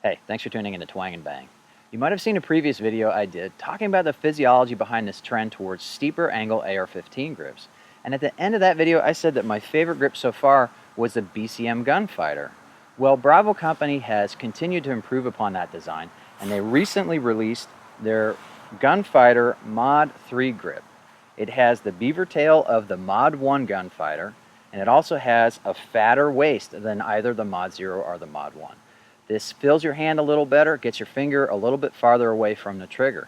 Hey, thanks for tuning in to Twang and Bang. You might have seen a previous video I did talking about the physiology behind this trend towards steeper angle AR-15 grips. And at the end of that video, I said that my favorite grip so far was the Bcm Gunfighter. Well, Bravo Company has continued to improve upon that design, and they recently released their Gunfighter Mod 3 grip. It has the beaver tail of the Mod 1 Gunfighter, and it also has a fatter waist than either the Mod 0 or the Mod 1. This fills your hand a little better, gets your finger a little bit farther away from the trigger.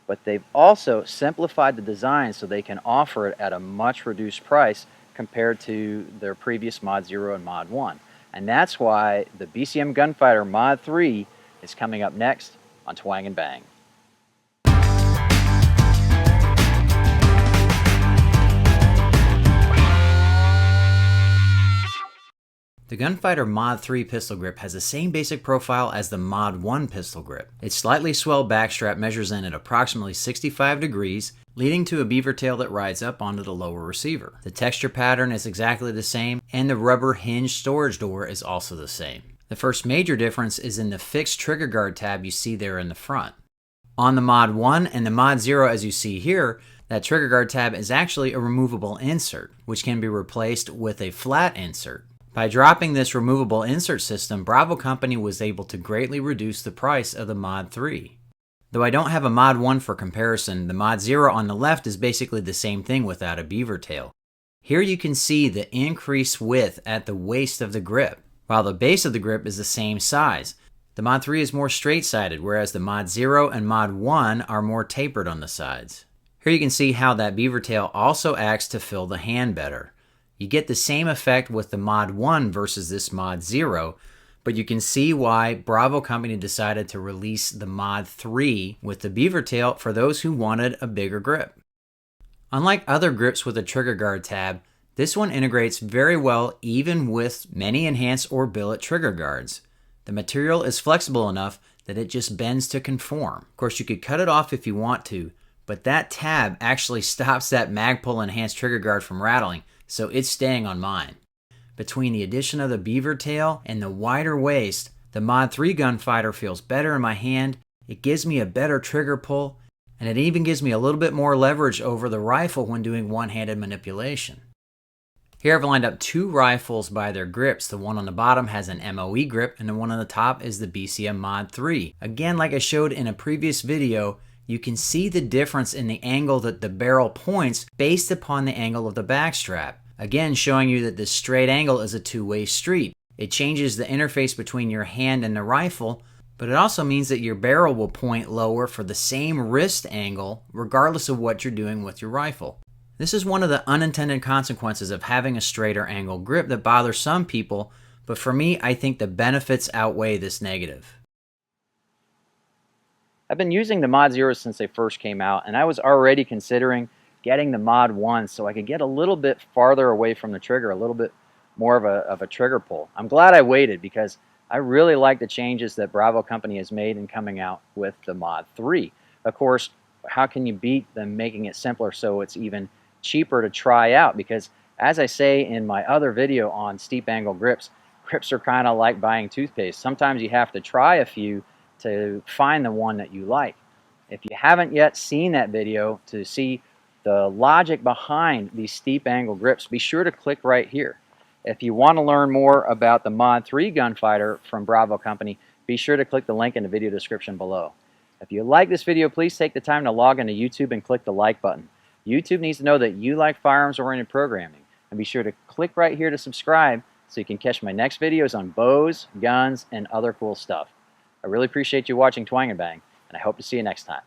But they've also simplified the design so they can offer it at a much reduced price compared to their previous Mod 0 and Mod 1. And that's why the Bcm Gunfighter Mod 3 is coming up next on Twang and Bang. The Gunfighter Mod 3 pistol grip has the same basic profile as the Mod 1 pistol grip. Its slightly swelled backstrap measures in at approximately 65 degrees, leading to a beaver tail that rides up onto the lower receiver. The texture pattern is exactly the same, and the rubber hinge storage door is also the same. The first major difference is in the fixed trigger guard tab you see there in the front. On the Mod 1 and the Mod 0, as you see here, that trigger guard tab is actually a removable insert, which can be replaced with a flat insert. By dropping this removable insert system, Bravo Company was able to greatly reduce the price of the Mod 3. Though I don't have a Mod 1 for comparison, the Mod 0 on the left is basically the same thing without a beaver tail. Here you can see the increased width at the waist of the grip, while the base of the grip is the same size. The Mod 3 is more straight-sided, whereas the Mod 0 and Mod 1 are more tapered on the sides. Here you can see how that beaver tail also acts to fill the hand better. You get the same effect with the Mod 1 versus this Mod 0, but you can see why Bravo Company decided to release the Mod 3 with the beaver tail for those who wanted a bigger grip. Unlike other grips with a trigger guard tab, this one integrates very well even with many enhanced or billet trigger guards. The material is flexible enough that it just bends to conform. Of course, you could cut it off if you want to, but that tab actually stops that Magpul enhanced trigger guard from rattling, so it's staying on mine. Between the addition of the beaver tail and the wider waist, the Mod 3 Gunfighter feels better in my hand, it gives me a better trigger pull, and it even gives me a little bit more leverage over the rifle when doing one-handed manipulation. Here I've lined up two rifles by their grips. The one on the bottom has an MOE grip, and the one on the top is the Bcm Mod 3. Again, like I showed in a previous video, you can see the difference in the angle that the barrel points based upon the angle of the backstrap. Again, showing you that this straight angle is a two-way street. It changes the interface between your hand and the rifle, but it also means that your barrel will point lower for the same wrist angle regardless of what you're doing with your rifle. This is one of the unintended consequences of having a straighter angle grip that bothers some people, but for me, I think the benefits outweigh this negative. I've been using the Mod 0 since they first came out, and I was already considering getting the Mod 1 so I could get a little bit farther away from the trigger, a little bit more of a trigger pull. I'm glad I waited because I really like the changes that Bravo Company has made in coming out with the Mod 3. Of course, how can you beat them making it simpler so it's even cheaper to try out? Because as I say in my other video on steep angle grips, grips are kind of like buying toothpaste. Sometimes you have to try a few to find the one that you like. If you haven't yet seen that video to see the logic behind these steep angle grips, be sure to click right here. If you want to learn more about the Mod 3 Gunfighter from Bravo Company, be sure to click the link in the video description below. If you like this video, please take the time to log into YouTube and click the like button. YouTube needs to know that you like firearms-oriented programming. And be sure to click right here to subscribe so you can catch my next videos on bows, guns, and other cool stuff. I really appreciate you watching Twang and Bang, and I hope to see you next time.